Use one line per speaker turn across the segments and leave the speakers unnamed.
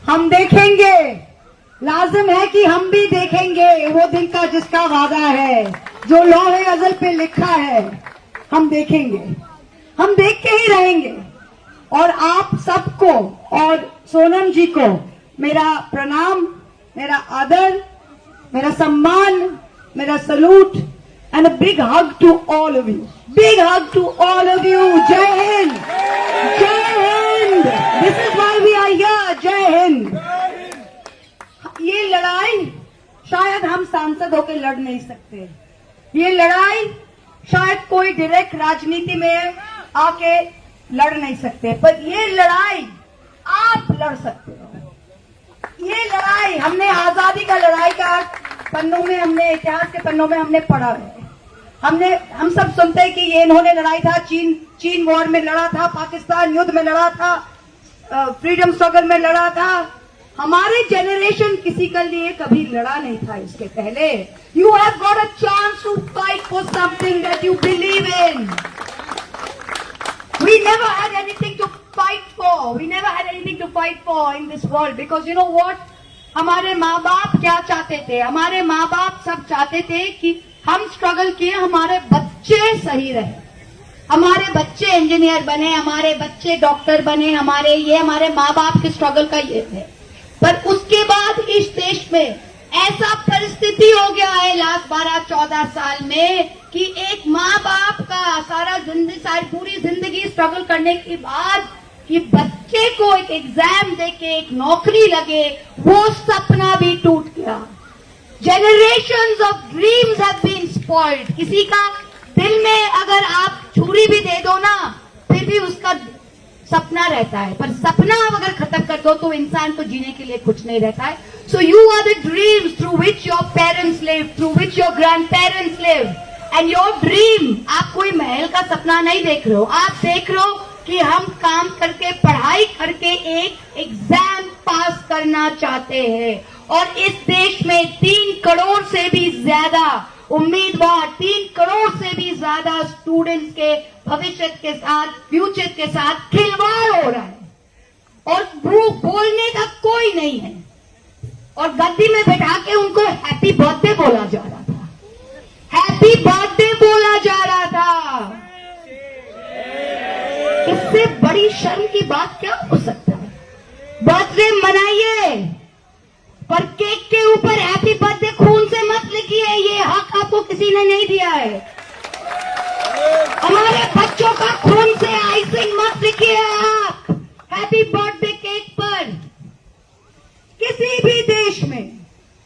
हम देखेंगे, लाजिम है कि हम भी देखेंगे वो दिन का जिसका वादा है, जो लौहे अज़ल पे लिखा है। हम देखेंगे, हम देख के ही रहेंगे। और आप सबको और सोनम जी को मेरा प्रणाम, मेरा आदर, मेरा सम्मान, मेरा salute and a big hug to all of you. Big hug to all of you. Jai Hind. Jai Hind. This is why we are here. Jai Hind. ये लड़ाई शायद हम सांसद होकर लड़ नहीं सकते। ये लड़ाई शायद कोई डायरेक्ट राजनीति में आके लड़ नहीं सकते, पर ये लड़ाई आप लड़ सकते हो। ये लड़ाई हमने आजादी का लड़ाई का पन्नों में, हमने इतिहास के पन्नों में हमने पढ़ा है। हम सब सुनते हैं कि ये इन्होंने लड़ाई था, चीन वॉर में लड़ा था, पाकिस्तान युद्ध में लड़ा था, फ्रीडम स्ट्रगल में लड़ा था। हमारे जेनरेशन किसी के लिए कभी लड़ा नहीं था इसके पहले। You have got a chance to fight for something that you believe in. We never had anything to fight for, we never had anything to fight for in this world, because you know what, हमारे माँ बाप क्या चाहते थे? हमारे माँ बाप सब चाहते थे कि हम स्ट्रगल किए, हमारे बच्चे सही रहे, हमारे बच्चे इंजीनियर बने, हमारे बच्चे डॉक्टर बने, हमारे माँ बाप के स्ट्रगल का ये है। पर उसके बाद इस देश में ऐसा परिस्थिति हो गया है लास्ट 12-14 साल में कि एक माँ बाप का सारी पूरी जिंदगी स्ट्रगल करने के बाद कि बच्चे को एक एग्जाम देके एक नौकरी लगे, वो सपना भी टूट गया। Generations of dreams have been spoiled. किसी का दिल में अगर आप छुरी भी दे दो ना, फिर भी उसका सपना रहता है, पर सपना अगर खत्म कर दो तो इंसान को जीने के लिए कुछ नहीं रहता है। So you are the dreams through which your parents live, through which your grandparents live, and your dream, आप कोई महल का सपना नहीं देख रहे हो, आप देख रहे हो कि हम काम करके, पढ़ाई करके एक एग्जाम पास करना चाहते हैं। और इस देश में 3 करोड़ से भी ज्यादा उम्मीदवार, 3 करोड़ से भी ज्यादा स्टूडेंट्स के भविष्य के साथ, फ्यूचर के साथ खिलवाड़ हो रहा है और बोलने का कोई नहीं है। और गद्दी में बैठा के उनको हैप्पी बर्थडे बोला जा रहा था, हैप्पी बर्थडे बोला जा रहा था। इससे बड़ी शर्म की बात क्या हो सकता है? बर्थडे मनाइए, पर केक के ऊपर हैप्पी बर्थडे खून से मत लिखिए, ये हक आपको किसी ने नहीं दिया है। हमारे बच्चों का खून से आइसिंग मत लिखिए आप हैप्पी बर्थडे केक पर। किसी भी देश में,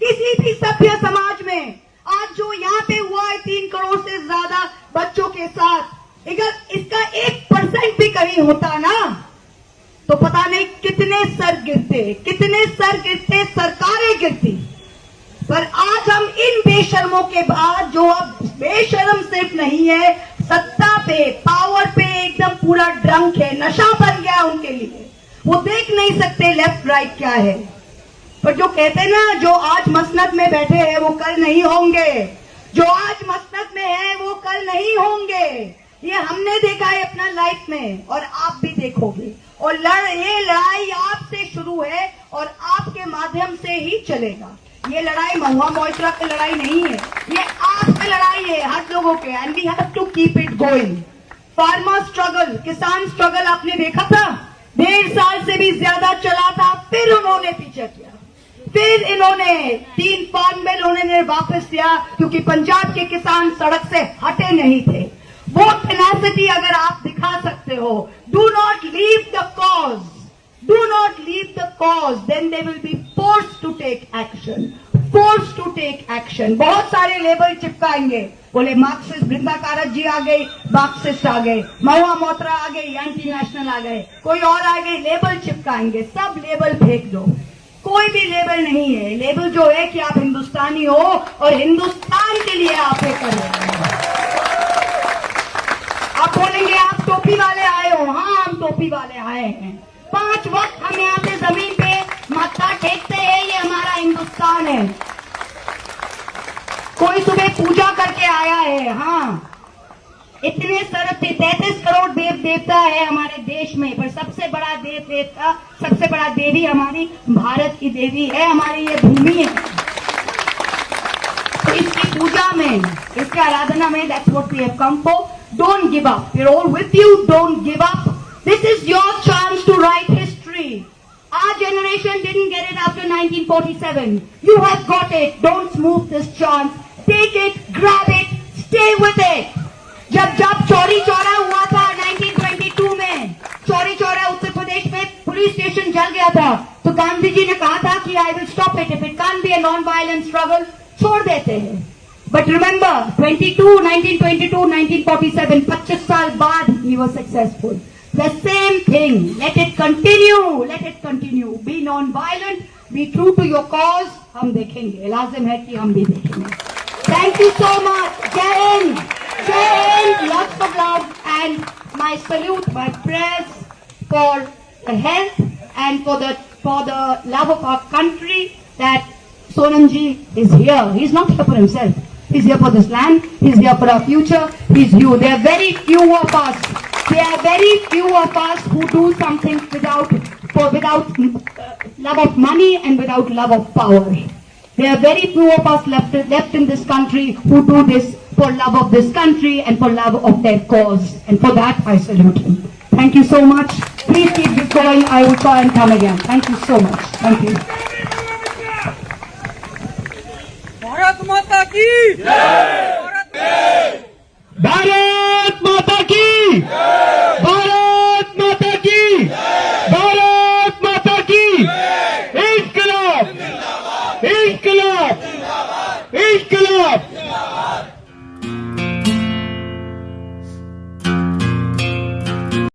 किसी भी सभ्य समाज में आज जो यहाँ पे हुआ है 3 करोड़ से ज्यादा बच्चों के साथ, अगर इसका 1% भी कहीं होता ना तो पता नहीं कितने सर गिरते, सरकारें गिरती। पर आज हम इन बेशर्मों के बाद, जो अब बेशर्म सिर्फ नहीं है, सत्ता पे, पावर पे एकदम पूरा ड्रंक है, नशा बन गया उनके लिए, वो देख नहीं सकते लेफ्ट राइट क्या है। पर जो कहते हैं ना, जो आज मसनद में बैठे हैं वो कल नहीं होंगे, जो आज मसनद में है वो कल नहीं होंगे। ये हमने देखा है अपना लाइफ में और आप भी देखोगे। और ये लड़ाई आपसे शुरू है और आपके माध्यम से ही चलेगा। ये लड़ाई महुआ मोइत्रा की लड़ाई नहीं है, ये आपकी लड़ाई है, हर लोगों के। And we have to keep it going. Farmer struggle, किसान स्ट्रगल आपने देखा था, 1.5 साल से भी ज्यादा चला था, फिर उन्होंने पीछे किया, फिर इन्होंने 3 फार्म बिल उन्होंने वापस लिया क्योंकि पंजाब के किसान सड़क से हटे नहीं थे। वो टेनासिटी अगर आप दिखा सकते हो, do not leave the cause, do not leave the cause, then they will be forced to take action, forced to take action. बहुत सारे लेबल चिपकाएंगे, बोले मार्क्सिस्ट बृंदा कारक जी आ गई, मार्क्सिस्ट आ गए, महुआ मोइत्रा आ गई, एंटी नेशनल आ गए, कोई और आ गए, लेबल चिपकाएंगे। सब लेबल फेंक दो, कोई भी लेबल नहीं है। लेबल जो है कि आप हिंदुस्तानी हो और हिंदुस्तान के लिए आप ये कर रहे हो। आप बोलेंगे आप टोपी वाले आए हो, हाँ हम टोपी वाले आए हैं। 5 वक्त हम यहाँ पे जमीन पे माथा टेकते हैं, ये हमारा हिंदुस्तान है। कोई सुबह पूजा करके आया है, हाँ इतने सारे 33 करोड़ देव देवता है हमारे देश में, पर सबसे बड़ा देव देवता, सबसे बड़ा देवी हमारी भारत की देवी है, हमारी ये भूमि है। तो इसकी पूजा में, इसकी आराधना में, that's what we have come for. Don't give up. We're all with you. Don't give up. This is your chance to write history. Our generation didn't get it after 1947. You have got it. Don't move this chance. Take it, grab it, stay with it. जब चौरी चौरा हुआ था 1922 में, चौरी चौरा उत्तर प्रदेश में police station जल गया था, तो गांधी जी ने कहा था कि I will stop it, if it can't be a non violent struggle, छोड़ देते हैं। बट रिमेंबर 1947, 25 साल बाद ही was successful. The same thing, let it continue, be non violent, be true to your cause. हम देखेंगे, लाजिम है कि हम भी देखेंगे। Thank you so much. जय हिंद, lots of love, and my salute, my prayers for the health and for the love of our country, that Sonamji is here. He's not here for himself. He's here for this land. He's here for our future. He's you. There are very few of us. Who do something without love of money and without love of power. There are very few of us left in this country who do this for love of this country and for love of their cause. And for that, I salute him. Thank you so much. Please keep this going. I will try and come again. Thank you so much. Thank you.
Bharat माता की जय। भारत माता की